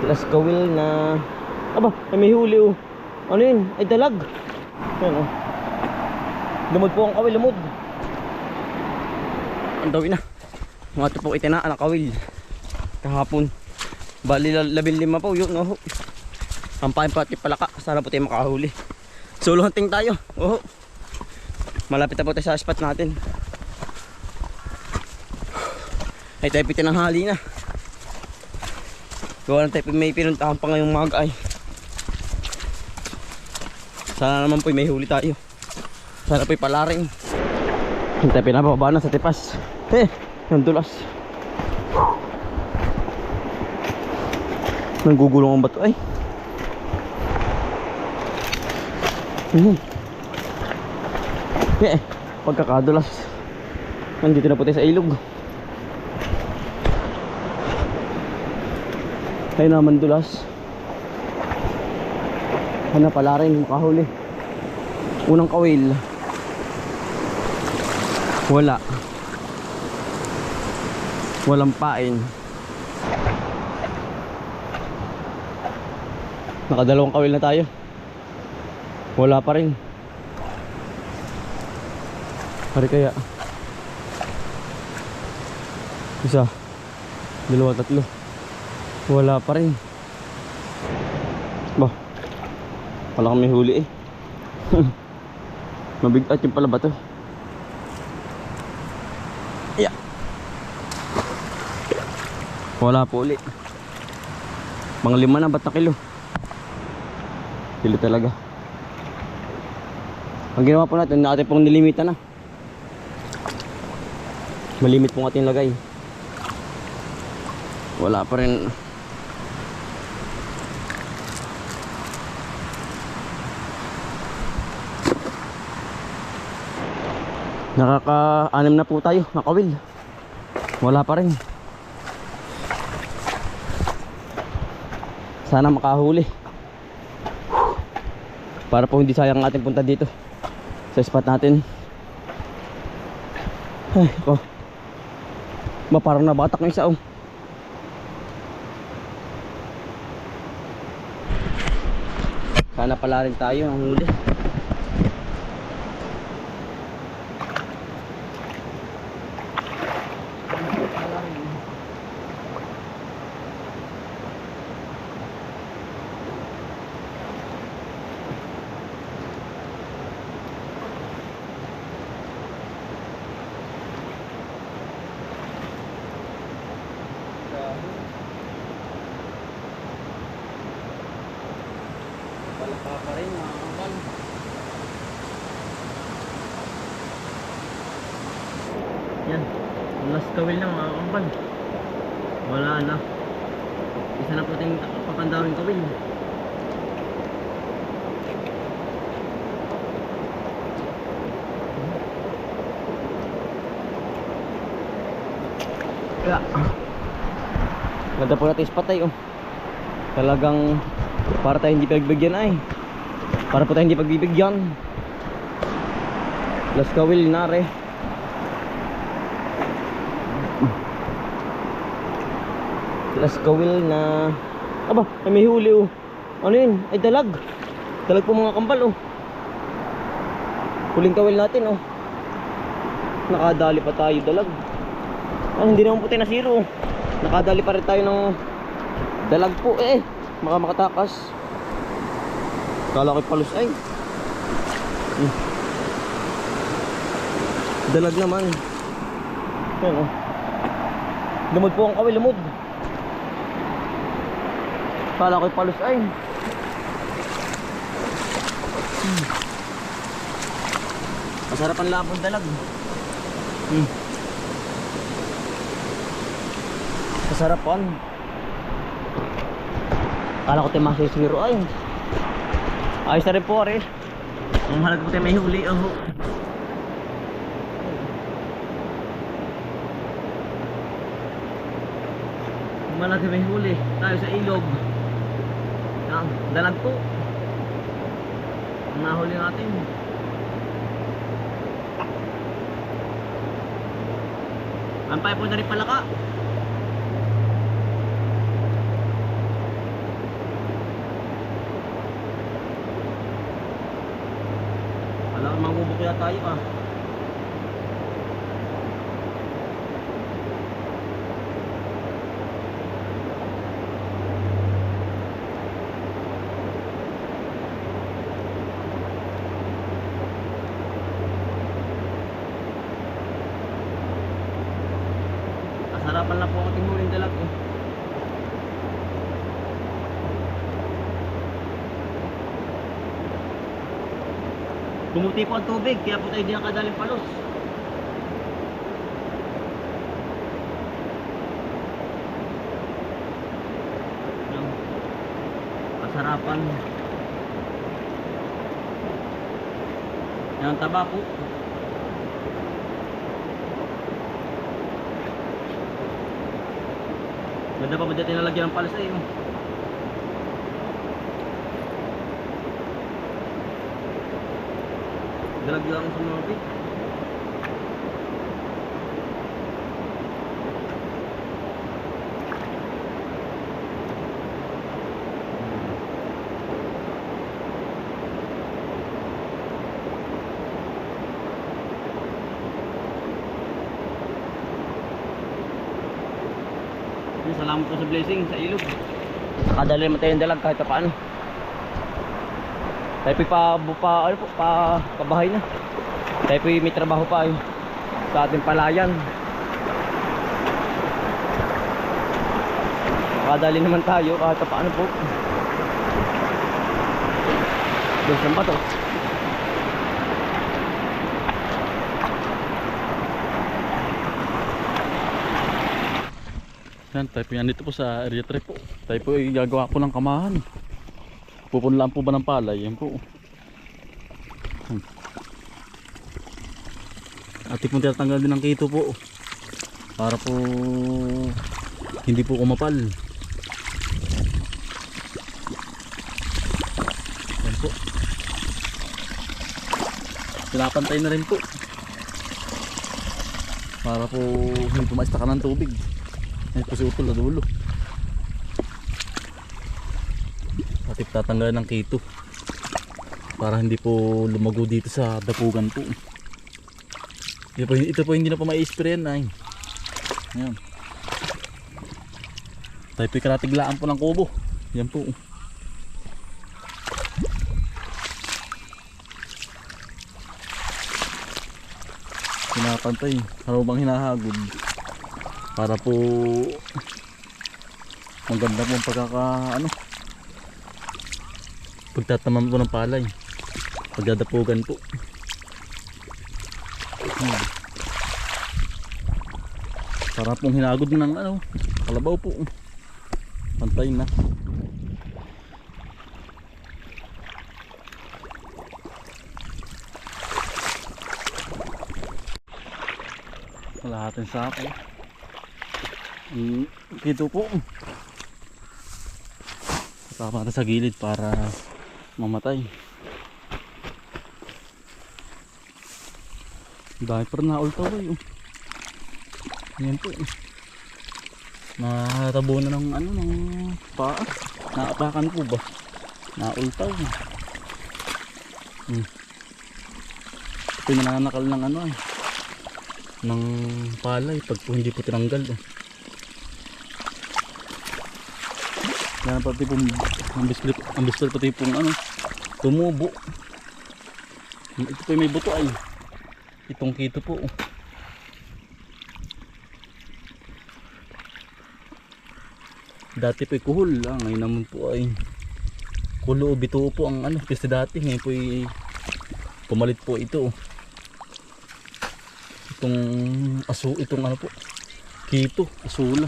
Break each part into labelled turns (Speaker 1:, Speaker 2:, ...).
Speaker 1: Last kawil na... Aba, ay may huli oh. Ano yun? Ay dalag. Yan oh. Lumod po ang kawil, lumod. Ang dawin na. Mga ito po itinaan ang kawil. Kahapon. Bali 15 po yun oh. Ang pahin pati palaka. Sana po tayo makahuli. Solo hunting tayo. Oh. Malapit na po tayo sa spot natin. Ay tayo pitinanghali na. Gawa na tayo may pinuntahan pa ngayong mga ay. Sana naman po may huli tayo. Sana po palaring. Tayo pinababa na sa tipas. Yung dulas. Nanggugulong ang bato ay. Pagkakadulas. Nandito na po tayo sa ilog. Ay naman dulas. Hanap pala rin makahuli. Unang kawil. Wala. Walang pain. Nakadalawang kawil na tayo. Wala pa rin. Pare kaya. Isa. Dalawa, tatlo. Wala pa rin. Bah. Wala kang may huli eh. Mabigat yung pala ba to? Yeah. Wala po ulit. Mga 5 na, ba't na kilo? Kilo talaga. Ang ginawa po natin pong nilimitan na. Malimit pong ating lagay. Wala pa rin. Nakaka-6 na po tayo nakawil. Wala pa rin. Sana makahuli. Para po hindi sayang ating punta dito sa spot natin. Ay, oh. Parang nabatak ng isa oh. Sana pala rin tayo ang huli. Pa rin mga kapan. Yan, last kawil na mga kapan. Wala na. Isa na po tayong papandawin kawil. Kaya ganda po natin spot tayo. Talagang para tayo hindi pagbigyan ay. Para po tayo hindi pagbibigyan. Last kawil nare. Last kawil na. Aba, ay may huli oh. Ano yun? Ay dalag. Dalag po mga kambal oh. Huling kawil natin oh. Nakadali pa tayo dalag. Hindi naman po tayo nasiro oh. Nakadali pa rin tayo ng dalag po eh. Makatakas. Kala ko'y palus ay. Dalag naman. Yan oh. Lumod po ang kawil, lumod. Kala ko'y palus ay. Masarap ang labong dalag. Masarapan. Kala ko tayo masisiro ay. Ayos na rin po rin. Ang mahalaga po tayo may huli oh. Mahalaga may huli. Tayo sa ilog. Yan, dalag po. Ang nahuli natin. Ang payo po na rin palaka. kaya tayo ah. Kasarapan na po ang ating huling dalag eh. Bumuti po ang tubig, kaya po tayo di nakadaling palos. Yan. Kasarapan. Yan ang taba po. Ganda pa ba dito nalagyan ng palas eh. Dalag lang sa mga pit. Salamat po sa blessing sa ilog. Nakadali naman tayo ng dalag kahit paano. Tayo pabahay na. Tayo may trabaho pa eh, sa ating palayan. Nakadali naman tayo kahit paano po. Doon saan ba to?
Speaker 2: Yan, tayo po yan dito po sa area 3 po. Tayo po ay gagawa po ng kamahan. Pupunlaan po ba ng palay? Yan po. At po tinatanggal din ng kito po. Para po hindi po kumapal. Yan po. Pinapantay na rin po. Para po hindi po maistakan ng tubig. Ay po si utol na dulo. At tatanggal ng kito para hindi po lumago dito sa dapugan po. Ito po hindi na po mai-sprayan na. Ayan. Tayo po karatiglaan po ng kubo. Yan po. Pinapantay. Ano bang hinahagod? Para po maganda po ang pagtataman po ng palay, pagdadapugan po. Para pong hinagod ng kalabaw po. Pantay na. Kalahating sako. Dito po. Tama na sa gilid para mamatay. Dahil pa rin naultaw eh. Yan po. Natabo na ng ng paa. Naapakan po ba? Naultaw. Ito yung nananakal ng ng palay pag po hindi po tinanggal eh. Yan pati po ang biskwit pati po tumubo. Ito po yung may buto ay itong kito po. Dati po kuhol lang, ngayon naman po ay kulo o bituo po ang piste dati. Ngayon po ay pumalit po ito. Itong po kito, asula.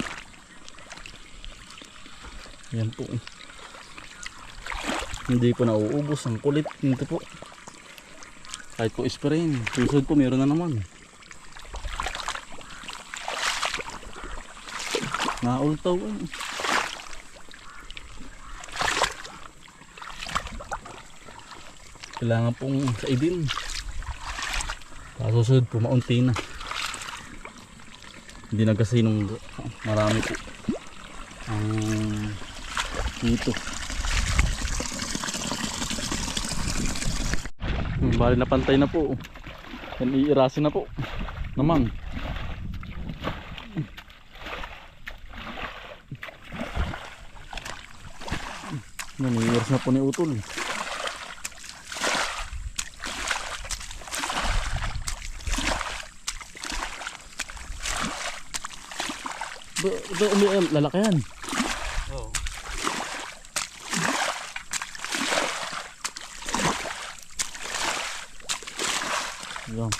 Speaker 2: Yan po. Hindi po nauubos, ang kulit nito po. Kahit po sprayin, susunod po meron na naman. Naultaw eh. Kailangan pong saidin. Susunod po maunti na. Hindi na kasi nung marami po ang dito. Bali na pantay na po. Yan, iirasin na po. Naman. Yan, iiras na po ni Utol. Lalaki yan.
Speaker 1: Oo.
Speaker 2: Yan.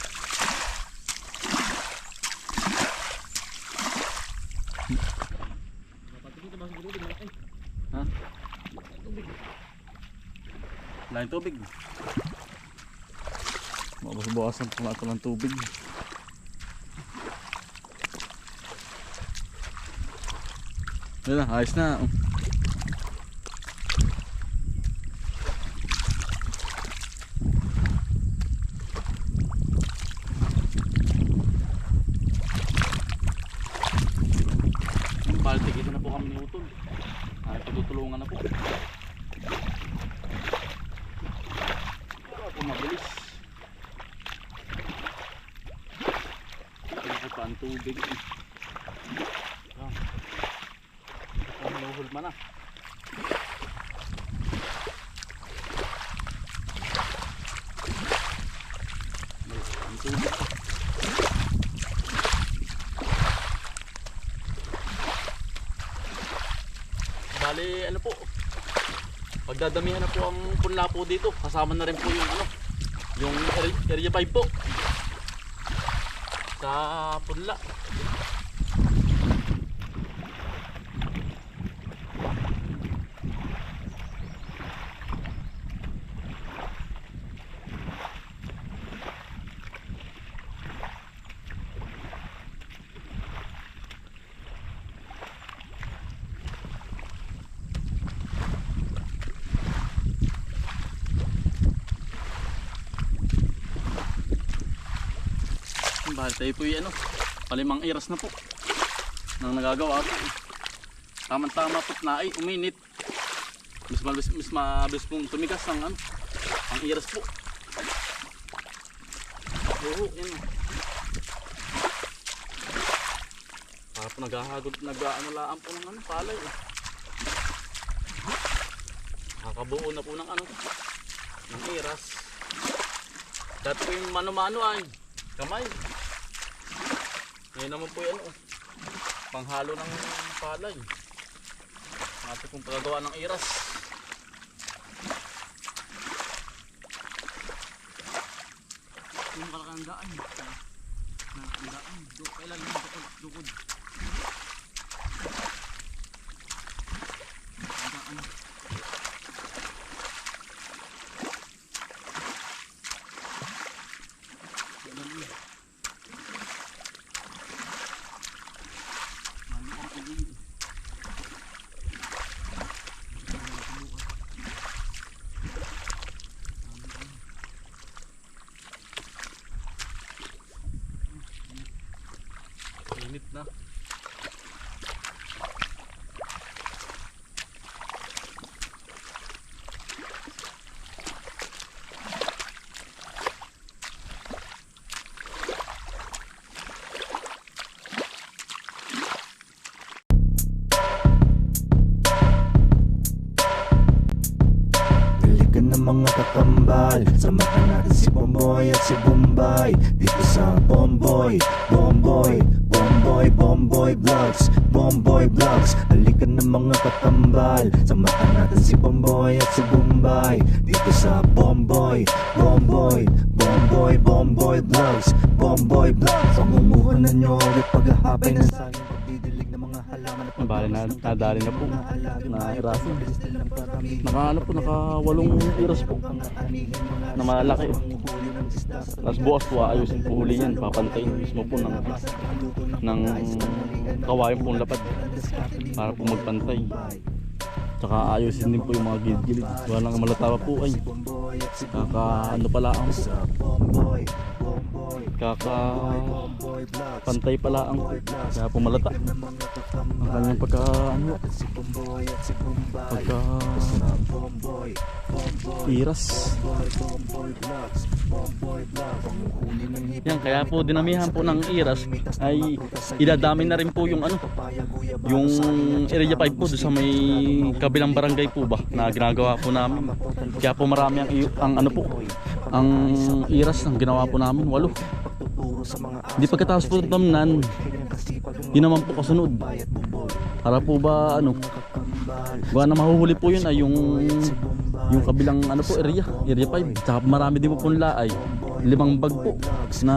Speaker 2: Ha? Lain tubig. Mabas-bawasan po natin ng tubig. Yan na, ayos na. Baltik, ito na po kami ni Utol. Tutulungan na po. Para po mabilis. Ito pa ang tubig. Manuhol man na. Ang tubig. Bali, ano po, pagdadamihan na po ang punla po dito, kasama na rin po yung ano, yung area 5 po sa punla. Bahal tayo po yung ano, palimang iras na po nang nagagawa po. Tama-tama po na ay uminit. Mas mabilis pong tumigas ang ano, ang iras po. Oo, yan. Para po nag-ano po ng ano, palay. Nakakabuo na po ng ano, ng iras. Dati po yung mano-mano ay kamay. Ngayon naman po yan, panghalo ng palay. Natin pong paggawa ng iras. Yung kalakandaan. Nakandaan. Kailan yung dukod. Kalakandaan. Init na.
Speaker 3: Halika na mga kakambal, samahan natin si Bomboy at si Bombay dito sa Bomboy Vlogs. Bomboy Vlogs. Halika na mga kakambal, samahan natin si Bomboy at si Bombay dito sa Bomboy Vlogs. Bomboy Vlogs. Pangumuhanan nyo ulit paghahabay ng saging, pagdidilig ng mga halaman at
Speaker 2: Bali na, nadali na po. Nairasin. Naka-8 iras po. Na malaki. Tapos bukas po ayusin po uli yan. Papantayin mismo po ng kawayan pong lapad para po magpantay. Tsaka ayusin din po yung mga gilid-gilid. Walang malatawa po ay. Kaka ano pala ang po. pantay pala ang kaya pumalata ang kanyang pagka ano, pagka iras. Yan, kaya po dinamihan po ng iras ay idadami na rin po yung ano, yung area 5 po doon sa may kabilang barangay po ba na ginagawa po namin. Kaya po marami ang ano po, ang iras ang ginawa po namin, 8. Di pagkatapos po tamnan, yun naman po kasunod. Para po ba ano, gawa na mahuhuli po yun ay yung kabilang ano po area 5. Tsaka marami din po punla ay 5 bag po na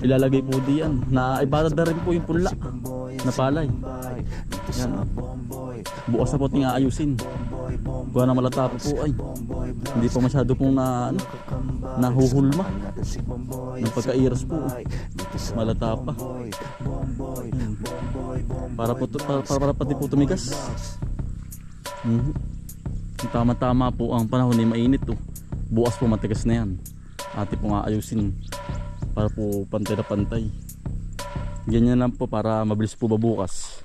Speaker 2: ilalagay po diyan na ibalad na rin po yung punla na palay. Yan. Bukas na po ting aayusin. Gawa na malata po ay hindi pa masyado pong na ano, nahuhulma ng pagkairas po. Malata pa. Para pati po tumigas. Tama-tama po ang panahon ay mainit oh. Bukas po matigas na yan. Ate po nga ayusin para po pantay na pantay. Ganyan lang po para mabilis po ba bukas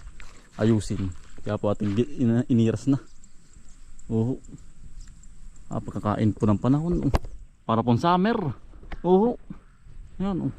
Speaker 2: ayusin. Kaya po ating iniras na. Pagkakain po ng panahon oh. Para pong summer. Yan oh.